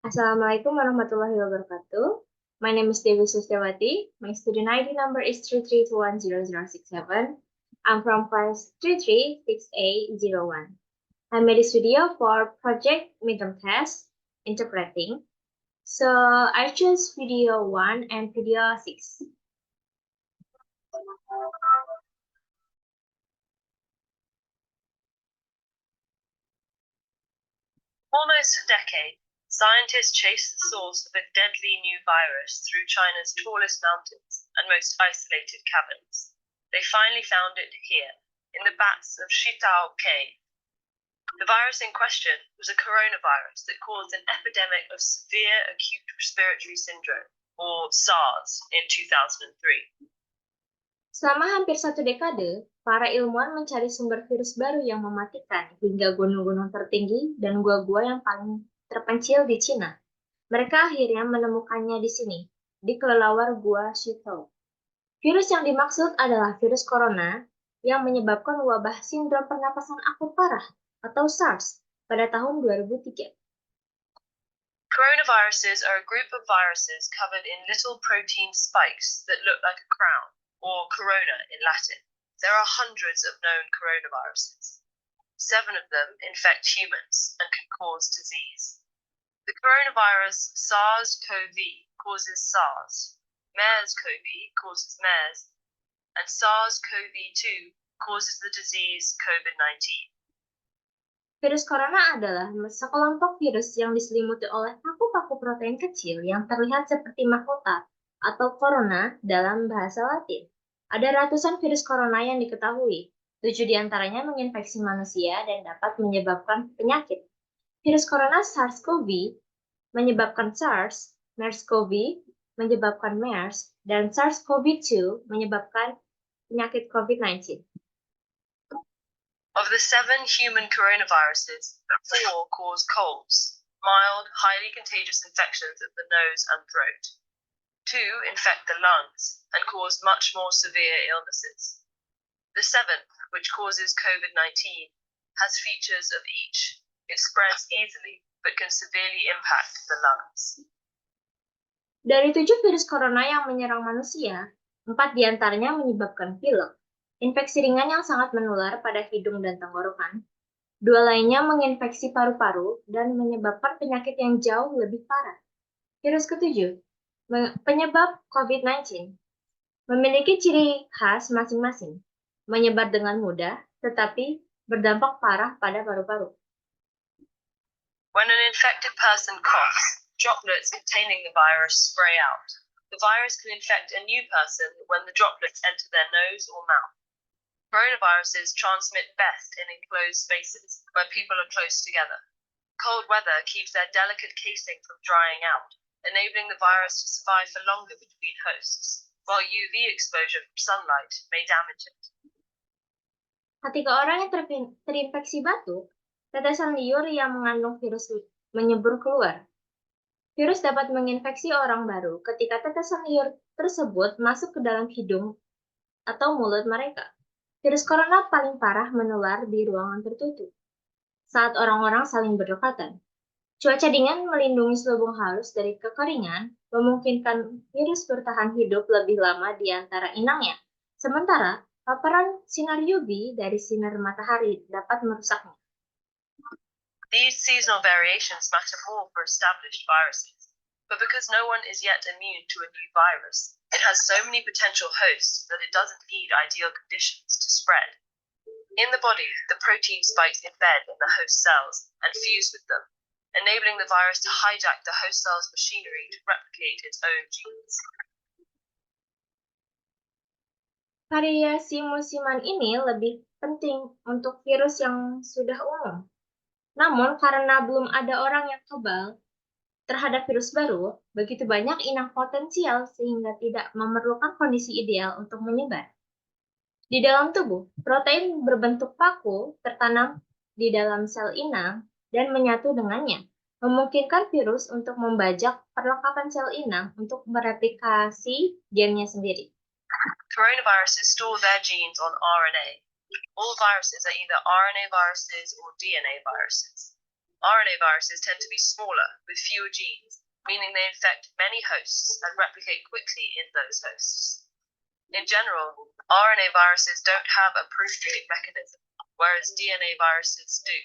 Assalamualaikum warahmatullahi wabarakatuh. My name is Dewi Sustiawati. My student ID number is 332100067. I'm from class 336A01. I made this video for project midterm test, interpreting. So I chose video 1 and video 6. Almost a decade, scientists chased the source of a deadly new virus through China's tallest mountains and most isolated caverns. They finally found it here, in the bats of Shitao Cave. The virus in question was a coronavirus that caused an epidemic of severe acute respiratory syndrome, or SARS, in 2003. Selama hampir 1 dekade, para ilmuwan mencari sumber virus baru yang mematikan hingga gunung-gunung tertinggi dan gua-gua yang paling terpencil di Cina. Mereka akhirnya menemukannya di sini, di kelelawar Gua Shitao. Virus yang dimaksud adalah virus corona yang menyebabkan wabah sindrom pernapasan akut parah atau SARS pada tahun 2003. Coronaviruses are a group of viruses covered in little protein spikes that look like a crown, or corona in Latin. There are hundreds of known coronaviruses. 7 of them infect humans and can cause disease. The coronavirus SARS-CoV causes SARS, MERS-CoV causes MERS, and SARS-CoV-2 causes the disease COVID-19. Virus corona adalah sekelompok virus yang diselimuti oleh paku-paku protein kecil yang terlihat seperti mahkota atau corona dalam bahasa Latin. Ada ratusan virus corona yang diketahui. 7 diantaranya menginfeksi manusia dan dapat menyebabkan penyakit. Virus corona SARS-CoV menyebabkan SARS, MERS-CoV menyebabkan MERS, dan SARS-CoV-2 menyebabkan penyakit COVID-19. Of the 7 human coronaviruses, 4 cause colds, mild, highly contagious infections of the nose and throat. 2 infect the lungs and cause much more severe illnesses. The 7th, which causes COVID-19, has features of each. It spreads easily, but can severely impact the lungs. Dari 7 virus corona yang menyerang manusia, 4 diantaranya menyebabkan pilek, infeksi ringan yang sangat menular pada hidung dan tenggorokan. 2 lainnya menginfeksi paru-paru dan menyebabkan penyakit yang jauh lebih parah. Virus ke-7, penyebab COVID-19, memiliki ciri khas masing-masing, menyebar dengan mudah, tetapi berdampak parah pada paru-paru. When an infected person coughs, droplets containing the virus spray out. The virus can infect a new person when the droplets enter their nose or mouth. Coronaviruses transmit best in enclosed spaces where people are close together. Cold weather keeps their delicate casing from drying out, enabling the virus to survive for longer between hosts, while UV exposure from sunlight may damage it. Ketika orang yang terinfeksi batuk, tetesan liur yang mengandung virus menyembur keluar. Virus dapat menginfeksi orang baru ketika tetesan liur tersebut masuk ke dalam hidung atau mulut mereka. Virus corona paling parah menular di ruangan tertutup, saat orang-orang saling berdekatan. Cuaca dingin melindungi selubung halus dari kekeringan, memungkinkan virus bertahan hidup lebih lama di antara inangnya. Sementara, paparan sinar UV dari sinar matahari dapat merusaknya. These seasonal variations matter more for established viruses, but because no one is yet immune to a new virus, it has so many potential hosts that it doesn't need ideal conditions to spread. In the body, the protein spikes embed in the host cells and fuse with them, enabling the virus to hijack the host cell's machinery to replicate its own genes. Variasi musiman ini lebih penting untuk virus yang sudah umum. Namun, karena belum ada orang yang kebal terhadap virus baru, begitu banyak inang potensial sehingga tidak memerlukan kondisi ideal untuk menyebar. Di dalam tubuh, protein berbentuk paku tertanam di dalam sel inang dan menyatu dengannya, memungkinkan virus untuk membajak perlengkapan sel inang untuk mereplikasi gennya sendiri. Coronaviruses store their genes on RNA. All viruses are either RNA viruses or DNA viruses. RNA viruses tend to be smaller, with fewer genes, meaning they infect many hosts and replicate quickly in those hosts. In general, RNA viruses don't have a proteomic mechanism, whereas DNA viruses do.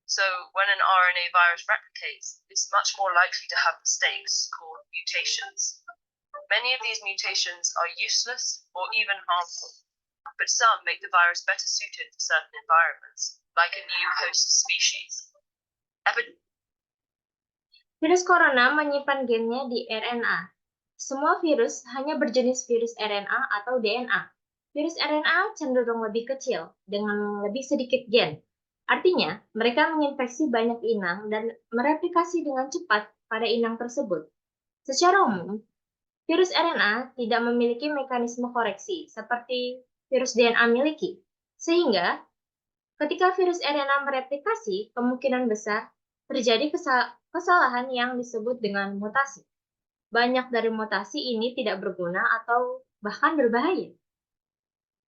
So when an RNA virus replicates, it's much more likely to have mistakes called mutations. Many of these mutations are useless or even harmful, but some make the virus better suited for certain environments, like a new host species. Virus corona menyimpan gennya di RNA. Semua virus hanya berjenis virus RNA atau DNA. Virus RNA cenderung lebih kecil, dengan lebih sedikit gen. Artinya, mereka menginfeksi banyak inang dan mereplikasi dengan cepat pada inang tersebut. Secara umum, virus RNA tidak memiliki mekanisme koreksi seperti virus DNA miliki, sehingga ketika virus RNA mereplikasi, kemungkinan besar terjadi kesalahan yang disebut dengan mutasi. Banyak dari mutasi ini tidak berguna atau bahkan berbahaya.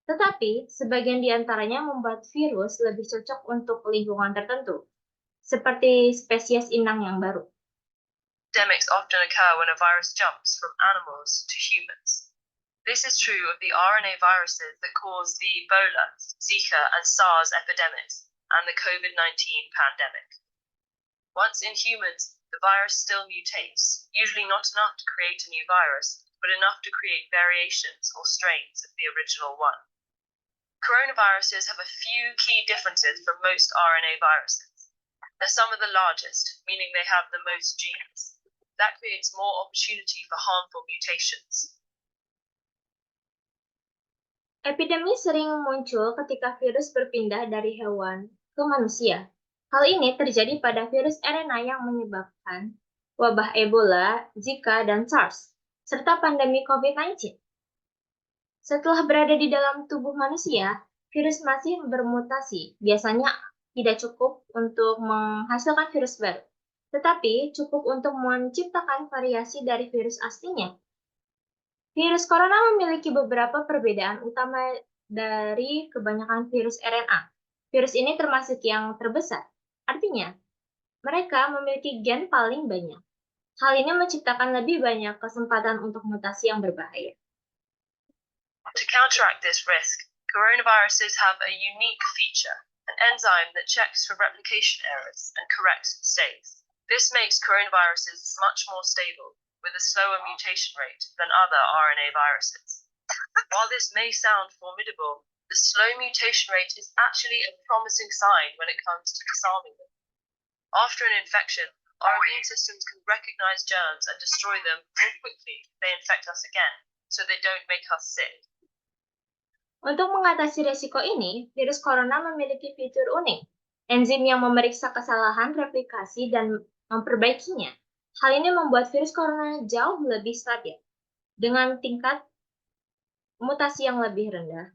Tetapi, sebagian di antaranya membuat virus lebih cocok untuk lingkungan tertentu, seperti spesies inang yang baru. Epidemics often occur when a virus jumps from animals to humans. This is true of the RNA viruses that cause the Ebola, Zika, and SARS epidemics, and the COVID-19 pandemic. Once in humans, the virus still mutates, usually not enough to create a new virus, but enough to create variations or strains of the original one. Coronaviruses have a few key differences from most RNA viruses. They're some of the largest, meaning they have the most genes. That creates more opportunity for harmful mutations. Epidemi sering muncul ketika virus berpindah dari hewan ke manusia. Hal ini terjadi pada virus RNA yang menyebabkan wabah Ebola, Zika, dan SARS, serta pandemi COVID-19. Setelah berada di dalam tubuh manusia, virus masih bermutasi. Biasanya tidak cukup untuk menghasilkan virus baru, tetapi cukup untuk menciptakan variasi dari virus aslinya. Virus corona memiliki beberapa perbedaan utama dari kebanyakan virus RNA. Virus ini termasuk yang terbesar. Artinya, mereka memiliki gen paling banyak. Hal ini menciptakan lebih banyak kesempatan untuk mutasi yang berbahaya. To counteract this risk, coronaviruses have a unique feature, an enzyme that checks for replication errors and corrects mistakes. This makes coronaviruses much more stable, with a slower mutation rate than other RNA viruses. While this may sound formidable, the slow mutation rate is actually a promising sign when it comes to disarming them. After an infection, our immune systems can recognize germs and destroy them more quickly if they infect us again, so they don't make us sick. Untuk mengatasi risiko ini, virus corona memiliki fitur unik, enzim yang memeriksa kesalahan replikasi dan memperbaikinya. Hal ini membuat virus corona jauh lebih stabil, dengan tingkat mutasi yang lebih rendah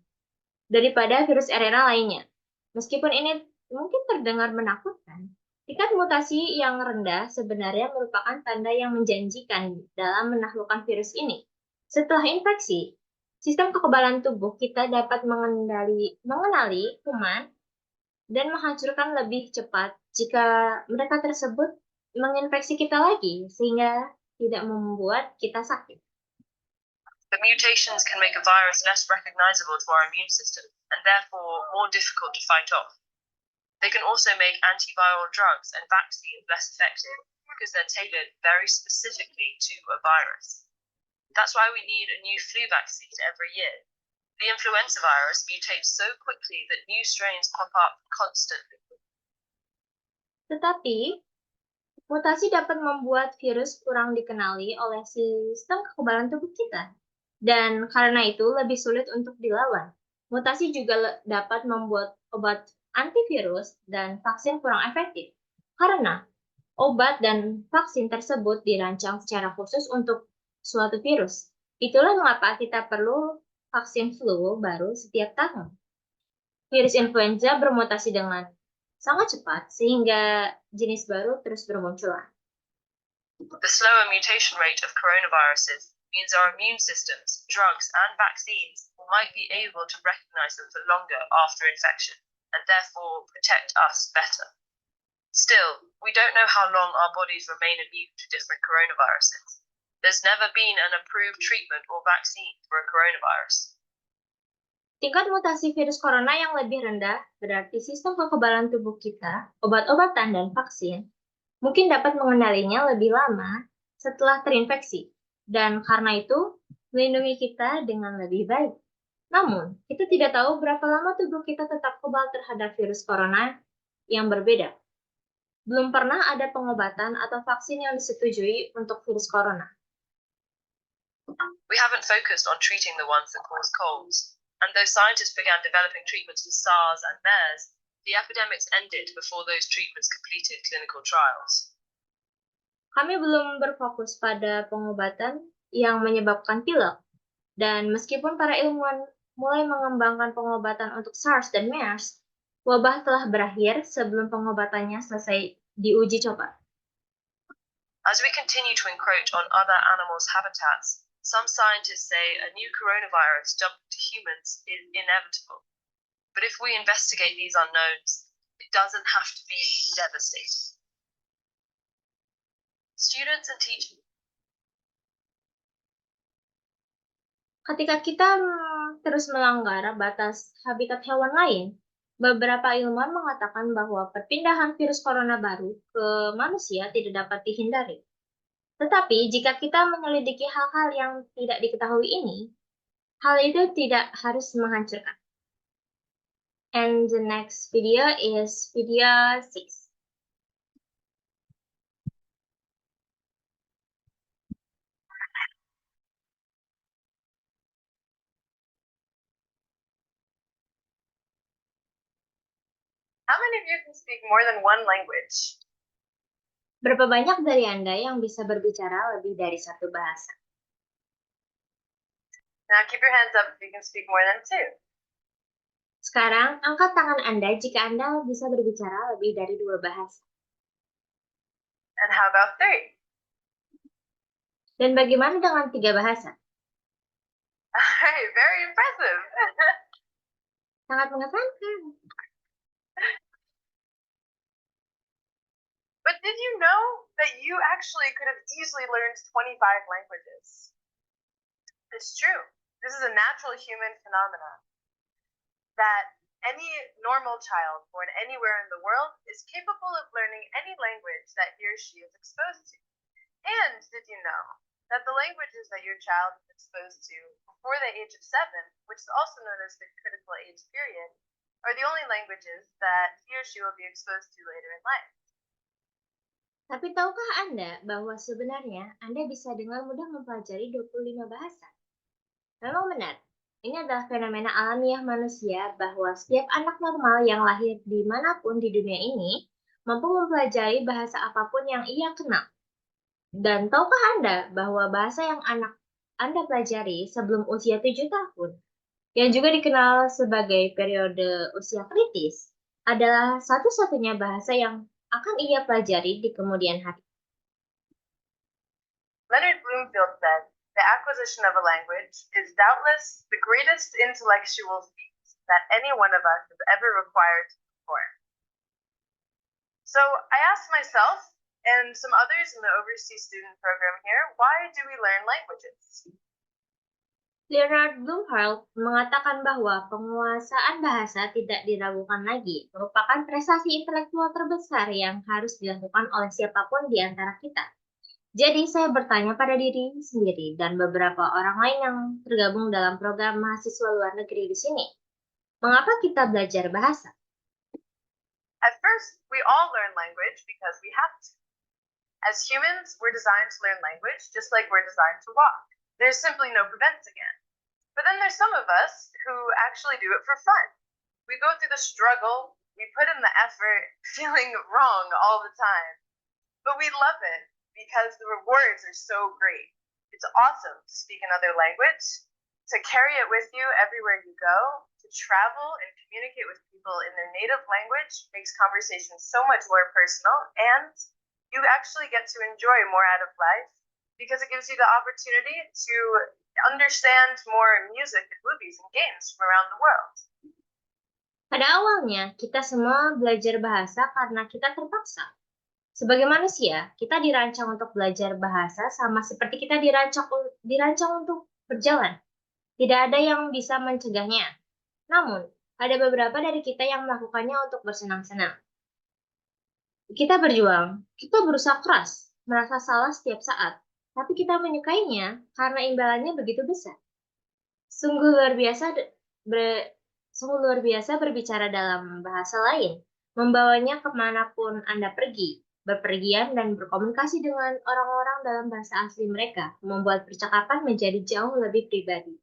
daripada virus RNA lainnya. Meskipun ini mungkin terdengar menakutkan, tingkat mutasi yang rendah sebenarnya merupakan tanda yang menjanjikan dalam menaklukkan virus ini. Setelah infeksi, sistem kekebalan tubuh kita dapat mengenali kuman dan menghancurkan lebih cepat jika mereka tersebut menginfeksi kita lagi, sehingga tidak membuat kita sakit. The mutations can make a virus less recognizable to our immune system, and therefore more difficult to fight off. They can also make antiviral drugs and vaccines less effective, because they're tailored very specifically to a virus. That's why we need a new flu vaccine every year. The influenza virus mutates so quickly that new strains pop up constantly. Tetapi, mutasi dapat membuat virus kurang dikenali oleh sistem kekebalan tubuh kita. Dan karena itu lebih sulit untuk dilawan. Mutasi juga dapat membuat obat antivirus dan vaksin kurang efektif. Karena obat dan vaksin tersebut dirancang secara khusus untuk suatu virus. Itulah mengapa kita perlu vaksin flu baru setiap tahun. Virus influenza bermutasi dengan sangat cepat sehingga jenis baru terus bermunculan. The slower mutation rate of coronaviruses means our immune systems, drugs, and vaccines might be able to recognize them for longer after infection, and therefore protect us better. Still, we don't know how long our bodies remain immune to different coronaviruses. There's never been an approved treatment or vaccine for a coronavirus. Tingkat mutasi virus corona yang lebih rendah berarti sistem kekebalan tubuh kita, obat-obatan, dan vaksin mungkin dapat mengenalinya lebih lama setelah terinfeksi, dan karena itu melindungi kita dengan lebih baik. Namun, kita tidak tahu berapa lama tubuh kita tetap kebal terhadap virus corona yang berbeda. Belum pernah ada pengobatan atau vaksin yang disetujui untuk virus corona. We haven't focused on treating the ones that cause colds. And though scientists began developing treatments for SARS and MERS, the epidemics ended before those treatments completed clinical trials. Kami belum berfokus pada pengobatan yang menyebabkan pilek, dan meskipun para ilmuwan mulai mengembangkan pengobatan untuk SARS dan MERS, wabah telah berakhir sebelum pengobatannya selesai diuji coba. As we continue to encroach on other animals' habitats, some scientists say a new coronavirus jumping to humans is inevitable. But if we investigate these unknowns, it doesn't have to be devastating. Students and teachers. Ketika kita terus melanggar batas habitat hewan lain, beberapa ilmuwan mengatakan bahwa perpindahan virus corona baru ke manusia tidak dapat dihindari. Tetapi jika kita menyelidiki hal-hal yang tidak diketahui ini, hal itu tidak harus menghancurkan. And the next video is video 6. How many of you can speak more than one language? Berapa banyak dari Anda yang bisa berbicara lebih dari satu bahasa? Now keep your hands up if you can speak more than two. Sekarang, angkat tangan Anda jika Anda bisa berbicara lebih dari 2 bahasa. And how about three? Dan bagaimana dengan 3 bahasa? Alright, very impressive. Sangat mengesankan. But did you know that you actually could have easily learned 25 languages? It's true. This is a natural human phenomenon that any normal child born anywhere in the world is capable of learning any language that he or she is exposed to. And did you know that the languages that your child is exposed to before the age of 7, which is also known as the critical age period, are the only languages that he or she will be exposed to later in life? Tapi tahukah Anda bahwa sebenarnya Anda bisa dengan mudah mempelajari 25 bahasa? Memang benar, ini adalah fenomena alamiah manusia bahwa setiap anak normal yang lahir dimanapun di dunia ini mampu mempelajari bahasa apapun yang ia kenal. Dan tahukah Anda bahwa bahasa yang anak Anda pelajari sebelum usia 7 tahun, yang juga dikenal sebagai periode usia kritis, adalah satu-satunya bahasa yang akan ia pelajari di kemudian hari. Leonard Bloomfield said, "The acquisition of a language is doubtless the greatest intellectual feat that any one of us has ever required to perform." So I asked myself and some others in the overseas student program here, why do we learn languages? Leonard Bloomfield mengatakan bahwa penguasaan bahasa tidak diragukan lagi merupakan prestasi intelektual terbesar yang harus dilakukan oleh siapapun di antara kita. Jadi saya bertanya pada diri sendiri dan beberapa orang lain yang tergabung dalam program mahasiswa luar negeri di sini. Mengapa kita belajar bahasa? At first, we all learn language because we have to. As humans, we're designed to learn language just like we're designed to walk. There's simply no preventing it. But then there's some of us who actually do it for fun. We go through the struggle, we put in the effort, feeling wrong all the time. But we love it because the rewards are so great. It's awesome to speak another language, to carry it with you everywhere you go, to travel and communicate with people in their native language makes conversation so much more personal, and you actually get to enjoy more out of life because it gives you the opportunity to understand more music and movies and games from around the world. Pada awalnya, kita semua belajar bahasa karena kita terpaksa. Sebagai manusia, kita dirancang untuk belajar bahasa sama seperti kita dirancang untuk berjalan. Tidak ada yang bisa mencegahnya. Namun, ada beberapa dari kita yang melakukannya untuk bersenang-senang. Kita berjuang, kita berusaha keras, merasa salah setiap saat, tapi kita menyukainya karena imbalannya begitu besar. Sungguh luar biasa sungguh luar biasa berbicara dalam bahasa lain, membawanya kemanapun Anda pergi, berpergian dan berkomunikasi dengan orang-orang dalam bahasa asli mereka, membuat percakapan menjadi jauh lebih pribadi.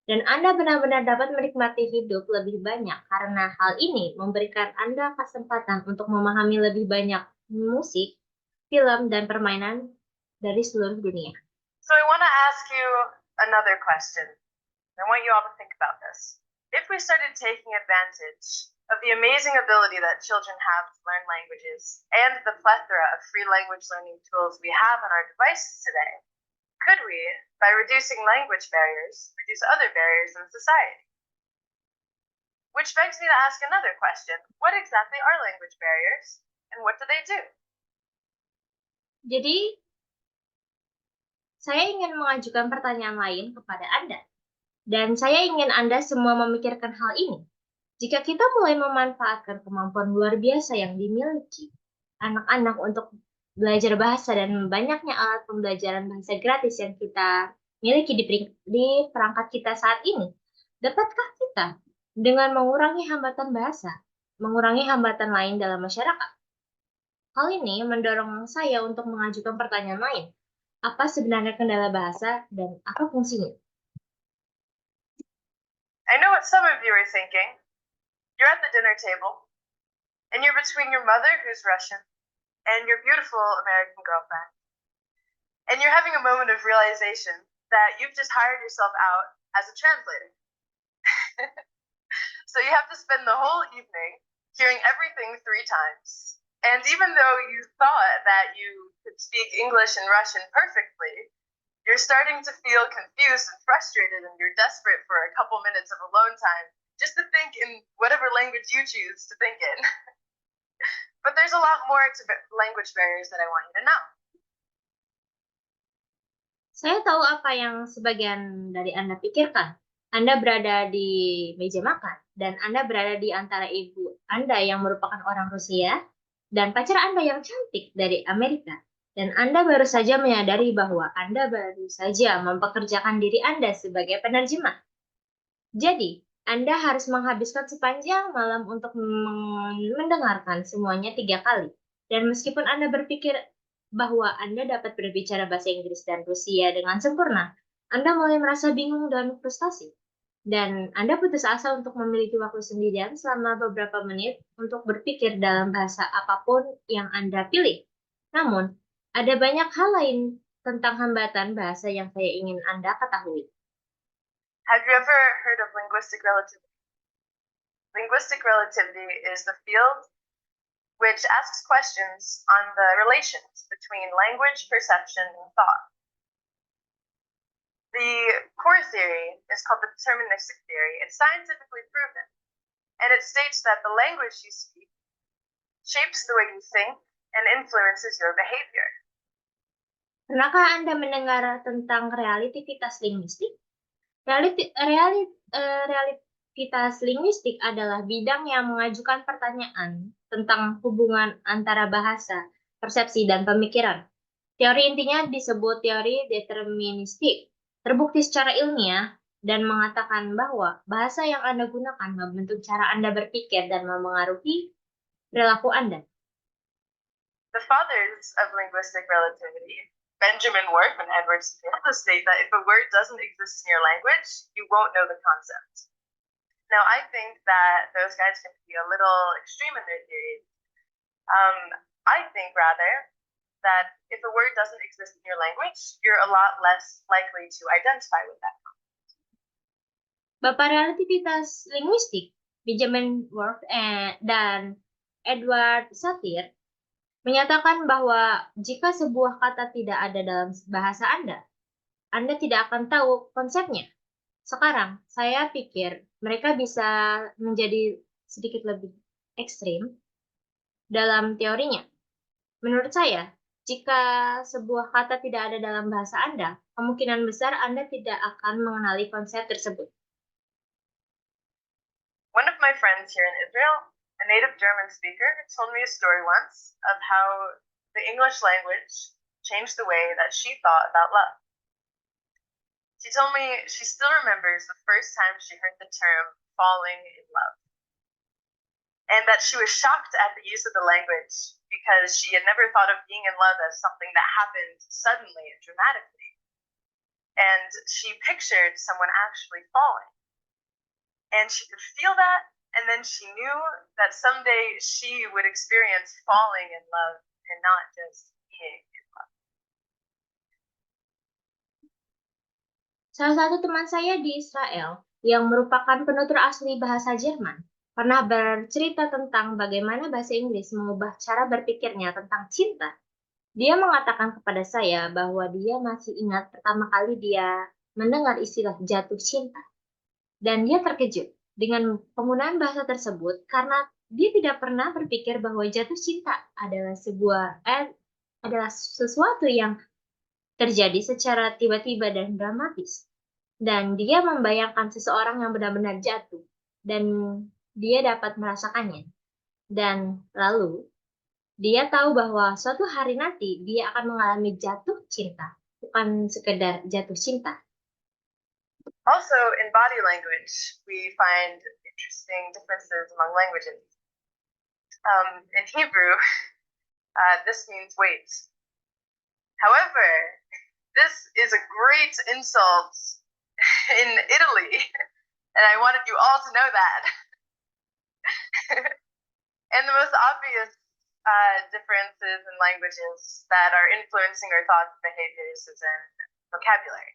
Dan Anda benar-benar dapat menikmati hidup lebih banyak karena hal ini memberikan Anda kesempatan untuk memahami lebih banyak musik, film, dan permainan dari seluruh dunia. So I want to ask you another question. I want you all to think about this. If we started taking advantage of the amazing ability that children have to learn languages and the plethora of free language learning tools we have on our devices today, could we, by reducing language barriers, reduce other barriers in society? Which begs me to ask another question. What exactly are language barriers, and what do they do? Jadi, saya ingin mengajukan pertanyaan lain kepada Anda. Dan saya ingin Anda semua memikirkan hal ini. Jika kita mulai memanfaatkan kemampuan luar biasa yang dimiliki anak-anak untuk belajar bahasa dan banyaknya alat pembelajaran bahasa gratis yang kita miliki di perangkat kita saat ini, dapatkah kita dengan mengurangi hambatan bahasa, mengurangi hambatan lain dalam masyarakat? Hal ini mendorong saya untuk mengajukan pertanyaan lain. Apa sebenarnya kendala bahasa dan apa fungsinya? I know what some of you are thinking. You're at the dinner table, and you're between your mother, who's Russian, and your beautiful American girlfriend. And you're having a moment of realization that you've just hired yourself out as a translator. So you have to spend the whole evening hearing everything 3 times. And even though you thought that you could speak English and Russian perfectly, you're starting to feel confused and frustrated, and you're desperate for a couple minutes of alone time just to think in whatever language you choose to think in. But there's a lot more to language barriers that I want you to know. Saya tahu apa yang sebagian dari Anda pikirkan. Anda berada di meja makan, dan Anda berada di antara ibu Anda yang merupakan orang Rusia, dan pacar Anda yang cantik dari Amerika. Dan Anda baru saja menyadari bahwa Anda baru saja mempekerjakan diri Anda sebagai penerjemah. Jadi, Anda harus menghabiskan sepanjang malam untuk mendengarkan semuanya 3 kali. Dan meskipun Anda berpikir bahwa Anda dapat berbicara bahasa Inggris dan Rusia dengan sempurna, Anda mulai merasa bingung dan frustasi. Dan Anda putus asa untuk memiliki waktu sendirian selama beberapa menit untuk berpikir dalam bahasa apapun yang Anda pilih. Namun, ada banyak hal lain tentang hambatan bahasa yang saya ingin Anda ketahui. Have you ever heard of linguistic relativity? Linguistic relativity is the field which asks questions on the relations between language, perception, and thought. The core theory is called the deterministic theory. It's scientifically proven, and it states that the language you speak shapes the way you think and influences your behavior. Pernahkah Anda mendengar tentang relativitas linguistik? Relativitas linguistik adalah bidang yang mengajukan pertanyaan tentang hubungan antara bahasa, persepsi, dan pemikiran. Teori intinya disebut teori deterministik, terbukti secara ilmiah, dan mengatakan bahwa bahasa yang Anda gunakan membentuk cara Anda berpikir dan memengaruhi perilaku Anda. The fathers of linguistic relativity, Benjamin Whorf and Edward Smith, state that if a word doesn't exist in your language, you won't know the concept. Now, I think that those guys can be a little extreme in their theories. I think, rather, that if a word doesn't exist in your language, you're a lot less likely to identify with that concept. Bapak relativitas linguistik, Benjamin Whorf dan Edward Satir, menyatakan bahwa jika sebuah kata tidak ada dalam bahasa Anda tidak akan tahu konsepnya. Sekarang, saya pikir mereka bisa menjadi sedikit lebih ekstrim dalam teorinya. Menurut saya, jika sebuah kata tidak ada dalam bahasa Anda, kemungkinan besar Anda tidak akan mengenali konsep tersebut. One of my friends here in Israel, a native German speaker, told me a story once of how the English language changed the way that she thought about love. She told me she still remembers the first time she heard the term falling in love, and that she was shocked at the use of the language because she had never thought of being in love as something that happened suddenly and dramatically. And she pictured someone actually falling. And she could feel that, and then she knew that someday she would experience falling in love and not just being in love. Salah satu teman saya di Israel yang merupakan penutur asli bahasa Jerman pernah bercerita tentang bagaimana bahasa Inggris mengubah cara berpikirnya tentang cinta. Dia mengatakan kepada saya bahwa dia masih ingat pertama kali dia mendengar istilah jatuh cinta. Dan dia terkejut dengan penggunaan bahasa tersebut karena dia tidak pernah berpikir bahwa jatuh cinta adalah adalah sesuatu yang terjadi secara tiba-tiba dan dramatis. Dan dia membayangkan seseorang yang benar-benar jatuh dan dia dapat merasakannya. Dan lalu dia tahu bahwa suatu hari nanti dia akan mengalami jatuh cinta, bukan sekedar jatuh cinta. Also, in body language, we find interesting differences among languages. In Hebrew, this means wait. However, this is a great insult in Italy, and I wanted you all to know that. And the most obvious differences in languages that are influencing our thoughts and behaviors is in vocabulary.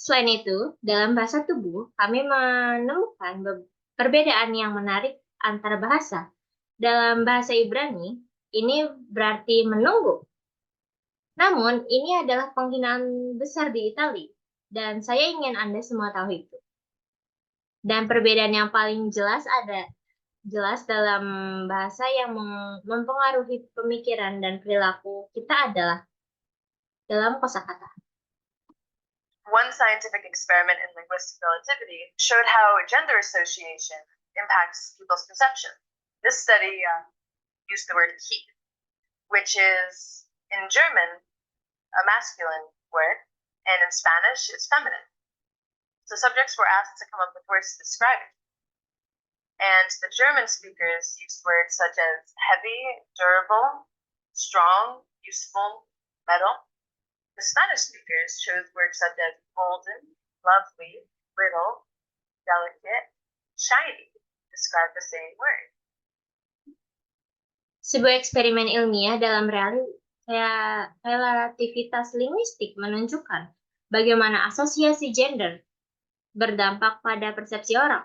Selain itu, dalam bahasa tubuh, kami menemukan perbedaan yang menarik antara bahasa. Dalam bahasa Ibrani, ini berarti menunggu. Namun, ini adalah penghinaan besar di Italia, dan saya ingin Anda semua tahu itu. Dan perbedaan yang paling jelas dalam bahasa yang mempengaruhi pemikiran dan perilaku kita adalah dalam kosakata. One scientific experiment in linguistic relativity showed how gender association impacts people's perception. This study used the word keep, which is in German a masculine word, and in Spanish it's feminine. So subjects were asked to come up with words to describe it. And the German speakers used words such as heavy, durable, strong, useful, metal. The Spanish speakers chose words such as golden, lovely, little, delicate, shiny to describe the same word. Sebuah eksperimen ilmiah dalam relativitas linguistik menunjukkan bagaimana asosiasi gender berdampak pada persepsi orang.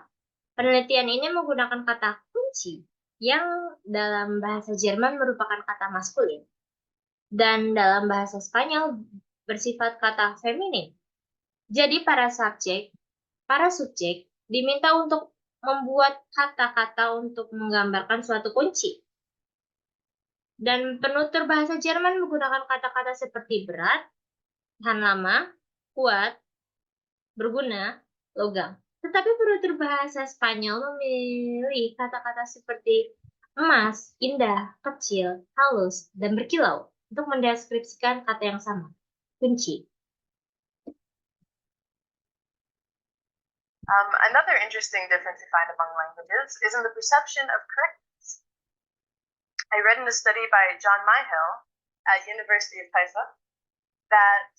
Penelitian ini menggunakan kata kunci yang dalam bahasa Jerman merupakan kata maskulin dan dalam bahasa Spanyol bersifat kata feminin. Jadi para subjek diminta untuk membuat kata-kata untuk menggambarkan suatu kunci. Dan penutur bahasa Jerman menggunakan kata-kata seperti berat, tahan lama, kuat, berguna, logam. Tetapi penutur bahasa Spanyol memilih kata-kata seperti emas, indah, kecil, halus, dan berkilau untuk mendeskripsikan kata yang sama, kunci. Another interesting difference we find among languages is in the perception of correctness. I read in a study by John Myhill at University of Haifa that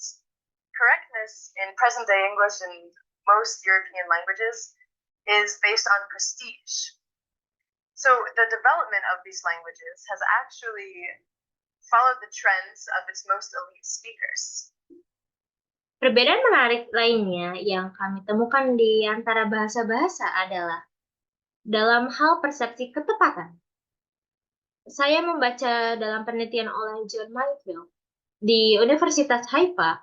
correctness in present-day English and most European languages is based on prestige. So the development of these languages has actually followed the trends of its most elite speakers. Perbedaan menarik lainnya yang kami temukan di antara bahasa-bahasa adalah dalam hal persepsi ketepatan. Saya membaca dalam penelitian oleh John Myhill di Universitas Haifa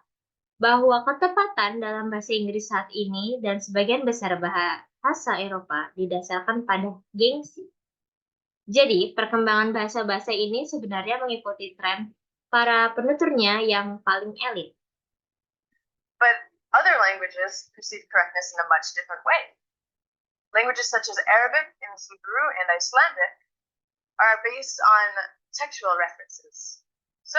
bahwa ketepatan dalam bahasa Inggris saat ini dan sebagian besar bahasa Eropa didasarkan pada gengsi. Jadi, perkembangan bahasa-bahasa ini sebenarnya mengikuti tren para penuturnya yang paling elit. But other languages perceive correctness in a much different way. Languages such as Arabic and Hebrew and Icelandic are based on textual references. So,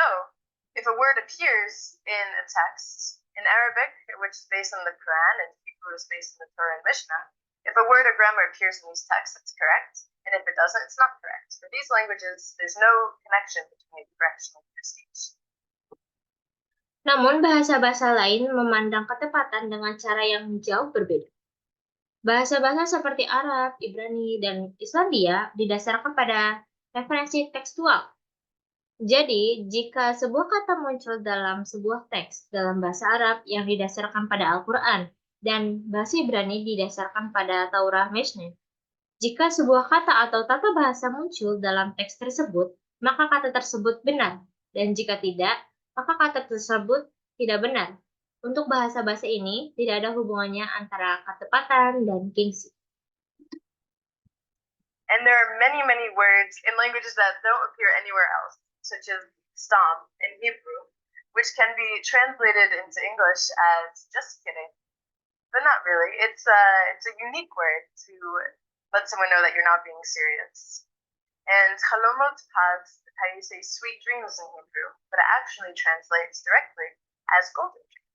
if a word appears in a text, in Arabic, which is based on the Quran, and Hebrew is based on the Torah and Mishnah, if a word or grammar appears in these texts, it's correct, and if it doesn't, it's not correct. For these languages, there's no connection between correction and speech. Namun, bahasa-bahasa lain memandang ketepatan dengan cara yang jauh berbeda. Bahasa-bahasa seperti Arab, Ibrani, dan Islandia didasarkan pada referensi tekstual. Jadi, jika sebuah kata muncul dalam sebuah teks dalam bahasa Arab yang didasarkan pada Al-Quran dan bahasa Ibrani didasarkan pada Taurah Mishnah, jika sebuah kata atau tata bahasa muncul dalam teks tersebut, maka kata tersebut benar, dan jika tidak, maka kata tersebut tidak benar. Untuk bahasa-bahasa ini, tidak ada hubungannya antara ketepatan dan gengsi. And there are many, many words in languages that don't appear anywhere else, such as stam in Hebrew, which can be translated into English as just kidding. But not really. It's a unique word to let someone know that you're not being serious. And halomot has how you say sweet dreams in Hebrew, but it actually translates directly as golden dreams.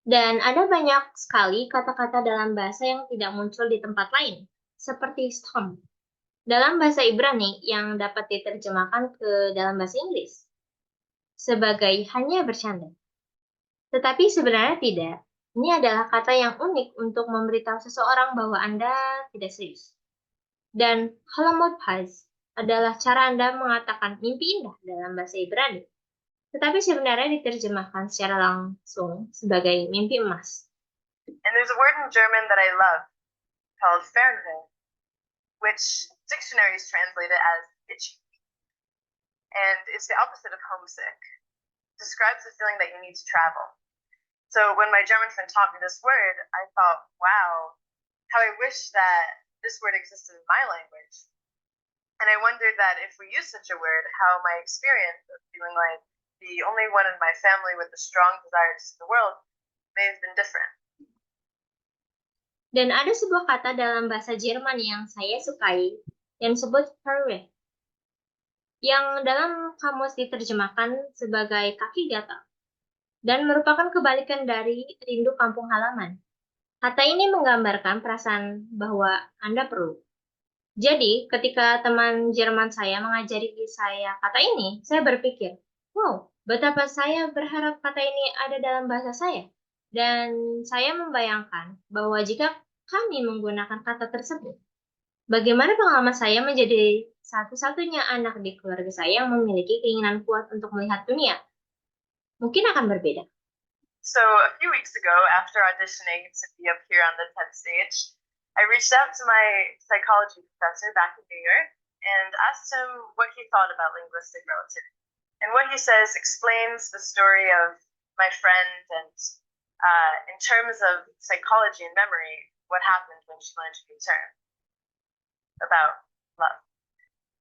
Dan ada banyak sekali kata-kata dalam bahasa yang tidak muncul di tempat lain, seperti storm, dalam bahasa Ibrani yang dapat diterjemahkan ke dalam bahasa Inggris sebagai hanya bercanda. Tetapi sebenarnya tidak. Ini adalah kata yang unik untuk memberitahu seseorang bahwa Anda tidak serius. Dan halamot paz adalah cara Anda mengatakan mimpi indah dalam bahasa Ibrani. Tetapi sebenarnya diterjemahkan secara langsung sebagai mimpi emas. And there's a word in German that I love called Fernweh, which dictionaries translate it as itchy. And it's the opposite of homesick. It describes the feeling that you need to travel. So when my German friend taught me this word, I thought, wow, how I wish that this word existed in my language. And I wondered that if we use such a word, how my experience of feeling like the only one in my family with a strong desire to see the world may have been different. Dan ada sebuah kata dalam bahasa Jerman yang saya sukai, yang disebut Fernweh, yang dalam kamus diterjemahkan sebagai kaki gatal, dan merupakan kebalikan dari rindu kampung halaman. Kata ini menggambarkan perasaan bahwa Anda perlu. Jadi, ketika teman Jerman saya mengajari saya kata ini, saya berpikir, wow, betapa saya berharap kata ini ada dalam bahasa saya. Dan saya membayangkan bahwa jika kami menggunakan kata tersebut, bagaimana pengalaman saya menjadi satu-satunya anak di keluarga saya yang memiliki keinginan kuat untuk melihat dunia. Mungkin akan berbeda. So a few weeks ago, after auditioning to be up here on the TED stage, I reached out to my psychology professor back in New York and asked him what he thought about linguistic relativity. And what he says explains the story of my friend and in terms of psychology and memory, what happened when she learned a new term about love.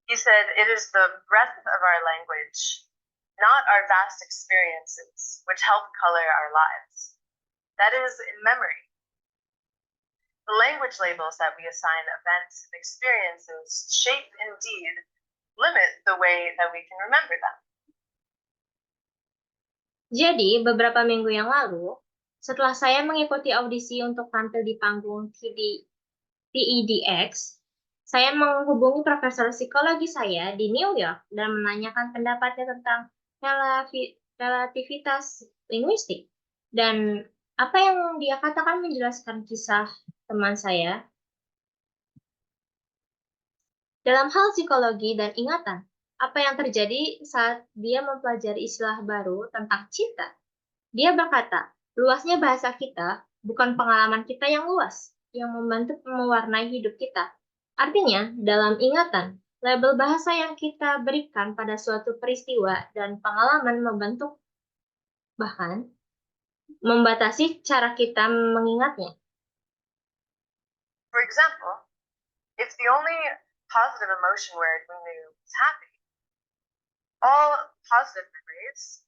He said, it is the breadth of our language, not our vast experiences, which help color our lives. That is in memory. The language labels that we assign events and experiences shape, indeed, limit the way that we can remember them. Jadi, beberapa minggu yang lalu, setelah saya mengikuti audisi untuk tampil di panggung TEDx, saya menghubungi profesor psikologi saya di New York dan menanyakan pendapatnya tentang relativitas linguistik. Dan apa yang dia katakan menjelaskan kisah teman saya dalam hal psikologi dan ingatan. Apa yang terjadi saat dia mempelajari istilah baru tentang cinta. Dia berkata, luasnya bahasa kita bukan pengalaman kita yang luas, yang membantu mewarnai hidup kita. Artinya, dalam ingatan, label bahasa yang kita berikan pada suatu peristiwa dan pengalaman membentuk, bahkan membatasi cara kita mengingatnya. For example, if the only positive emotion word we knew was happy, all positive memories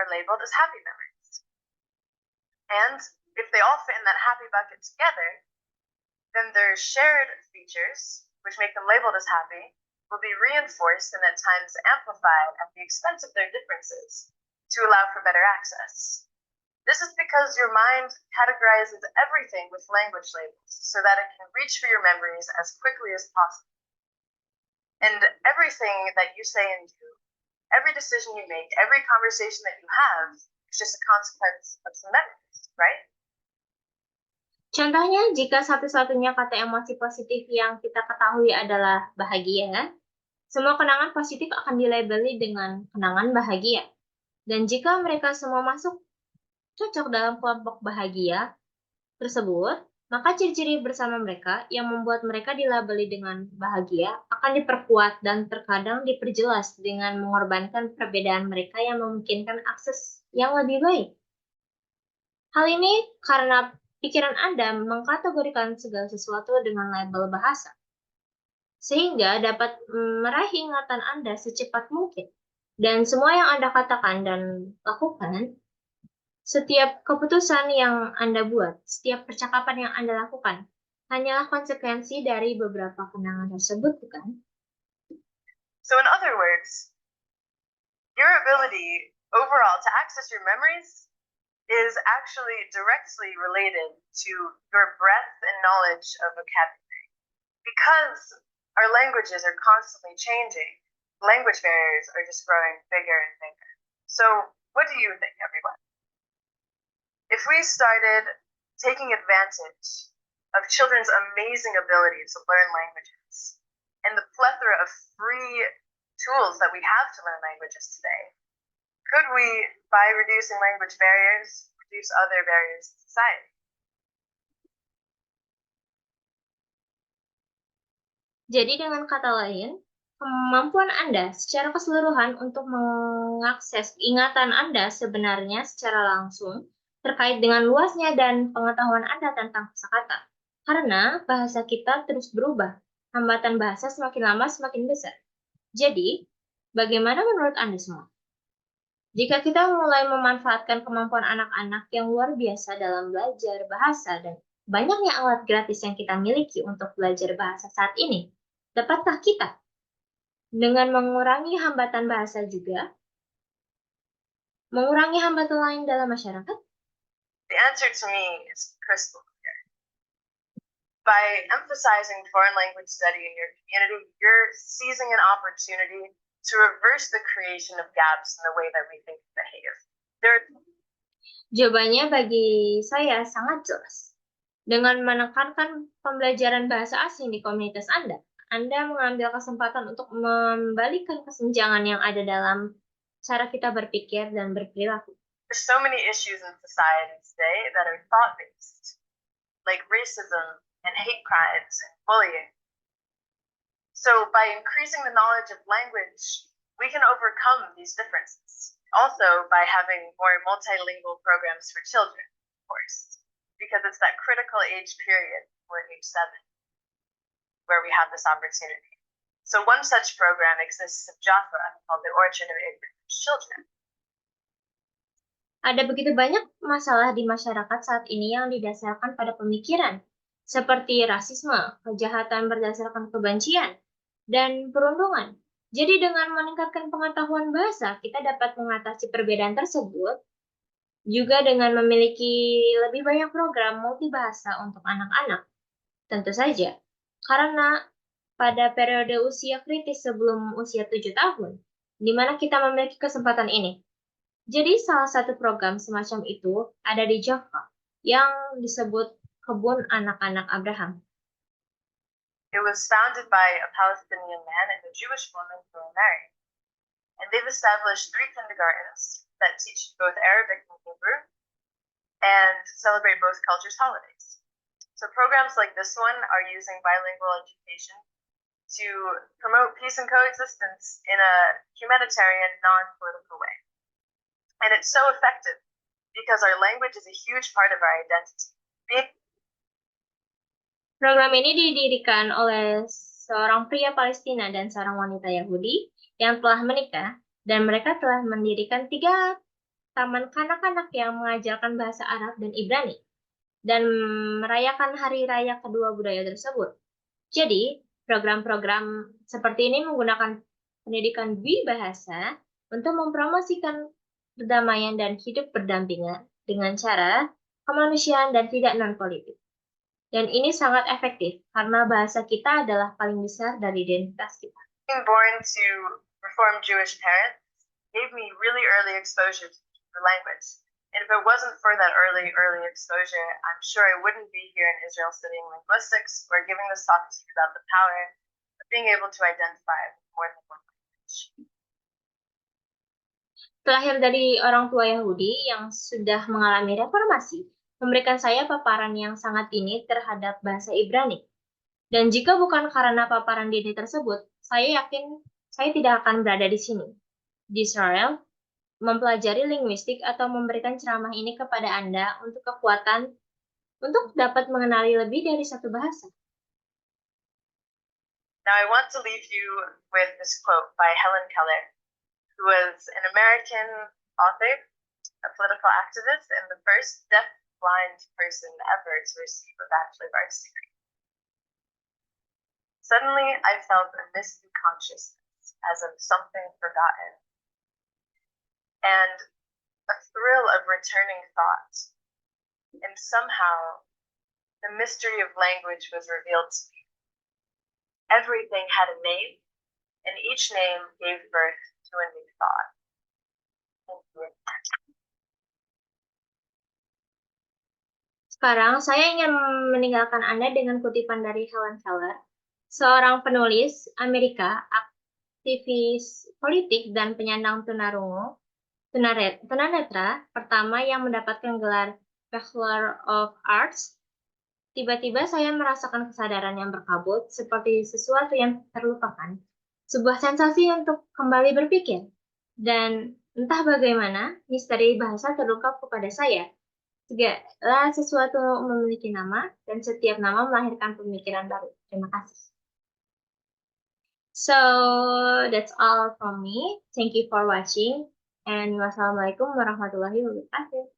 are labeled as happy memories. And if they all fit in that happy bucket together, then their shared features, which make them labeled as happy, will be reinforced and at times amplified at the expense of their differences to allow for better access. This is because your mind categorizes everything with language labels so that it can reach for your memories as quickly as possible. And everything that you say and do, every decision you make, every conversation that you have, is just a consequence of some memories, right? Contohnya, jika satu-satunya kata emosi positif yang kita ketahui adalah bahagia, semua kenangan positif akan dilabeli dengan kenangan bahagia. Dan jika mereka semua cocok dalam kelompok bahagia tersebut, maka ciri-ciri bersama mereka yang membuat mereka dilabeli dengan bahagia akan diperkuat dan terkadang diperjelas dengan mengorbankan perbedaan mereka yang memungkinkan akses yang lebih baik. Hal ini karena pikiran Anda mengkategorikan segala sesuatu dengan label bahasa, sehingga dapat meraih ingatan Anda secepat mungkin. Dan semua yang Anda katakan dan lakukan, setiap keputusan yang Anda buat, setiap percakapan yang Anda lakukan, hanyalah konsekuensi dari beberapa kenangan tersebut, bukan? So in other words, your ability overall to access your memories is actually directly related to your breadth and knowledge of vocabulary. Because our languages are constantly changing, language barriers are just growing bigger and bigger. So what do you think, everyone? If we started taking advantage of children's amazing ability to learn languages and the plethora of free tools that we have to learn languages today, could we, by reducing language barriers, reduce other barriers in society? Jadi dengan kata lain, kemampuan Anda secara keseluruhan untuk mengakses ingatan Anda sebenarnya secara langsung terkait dengan luasnya dan pengetahuan Anda tentang kosakata. Karena bahasa kita terus berubah, hambatan bahasa semakin lama semakin besar. Jadi, bagaimana menurut Anda semua? Jika kita mulai memanfaatkan kemampuan anak-anak yang luar biasa dalam belajar bahasa dan banyaknya alat gratis yang kita miliki untuk belajar bahasa saat ini, dapatkah kita, dengan mengurangi hambatan bahasa juga, mengurangi hambatan lain dalam masyarakat? The answer to me is crystal clear. By emphasizing foreign language study in your community, you're seizing an opportunity to reverse the creation of gaps in the way that we think and behave. Jawabannya bagi saya sangat jelas. Dengan menekankan pembelajaran bahasa asing di komunitas Anda mengambil kesempatan untuk membalikan kesenjangan yang ada dalam cara kita berpikir dan berperilaku. There's so many issues in society today that are thought-based, like racism and hate crimes and bullying. So by increasing the knowledge of language, we can overcome these differences. Also by having more multilingual programs for children, of course, because it's that critical age period, or age 7, where we have this opportunity. So one such program exists in Jaffa called the Orchard of Ignorant Children. Ada begitu banyak masalah di masyarakat saat ini yang didasarkan pada pemikiran, seperti rasisme, kejahatan berdasarkan kebencian, dan perundungan. Jadi dengan meningkatkan pengetahuan bahasa, kita dapat mengatasi perbedaan tersebut, juga dengan memiliki lebih banyak program multibahasa untuk anak-anak. Tentu saja, karena pada periode usia kritis sebelum usia 7 tahun, di mana kita memiliki kesempatan ini. Jadi salah satu program semacam itu ada di Jaffa yang disebut Kebun Anak-anak Abraham. It was founded by a Palestinian man and a Jewish woman who were married. And they've established 3 kindergartens that teach both Arabic and Hebrew and celebrate both cultures' holidays. So programs like this one are using bilingual education to promote peace and coexistence in a humanitarian, non-political way. And it's so effective because our language is a huge part of our identity. Program ini didirikan oleh seorang pria Palestina dan seorang wanita Yahudi yang telah menikah, dan mereka telah mendirikan 3 taman kanak-kanak yang mengajarkan bahasa Arab dan Ibrani, dan merayakan hari raya kedua budaya tersebut. Jadi, program-program seperti ini menggunakan pendidikan dwi bahasa untuk mempromosikan perdamaian dan hidup berdampingan dengan cara kemanusiaan dan tidak non-politik. Dan ini sangat efektif karena bahasa kita adalah paling besar dari identitas kita. Being born to Reform Jewish parents gave me really early exposure to the language. And if it wasn't for that early exposure, I'm sure I wouldn't be here in Israel studying linguistics or giving this talk to you about the power of being able to identify with more than one language. Terlahir dari orang tua Yahudi yang sudah mengalami reformasi, memberikan saya paparan yang sangat dini terhadap bahasa Ibrani. Dan jika bukan karena paparan dini tersebut, saya yakin saya tidak akan berada di sini, di Israel, mempelajari linguistik atau memberikan ceramah ini kepada Anda untuk kekuatan untuk dapat mengenali lebih dari satu bahasa. Now I want to leave you with this quote by Helen Keller, who was an American author, a political activist, and the first deaf-blind person ever to receive a Bachelor of Arts degree. Suddenly, I felt a misty consciousness as of something forgotten, and a thrill of returning thought. And somehow, the mystery of language was revealed to me. Everything had a name, and each name gave birth to a new thought. Thank you. Sekarang saya ingin meninggalkan Anda dengan kutipan dari Helen Keller, seorang penulis Amerika, aktivis politik dan penyandang tunanetra pertama yang mendapatkan gelar Bachelor of Arts. Tiba-tiba saya merasakan kesadaran yang berkabut seperti sesuatu yang terlupakan, sebuah sensasi untuk kembali berpikir. Dan entah bagaimana, misteri bahasa terungkap kepada saya. Segala sesuatu memiliki nama, dan setiap nama melahirkan pemikiran baru. Terima kasih. So, that's all from me. Thank you for watching. And wassalamualaikum warahmatullahi wabarakatuh.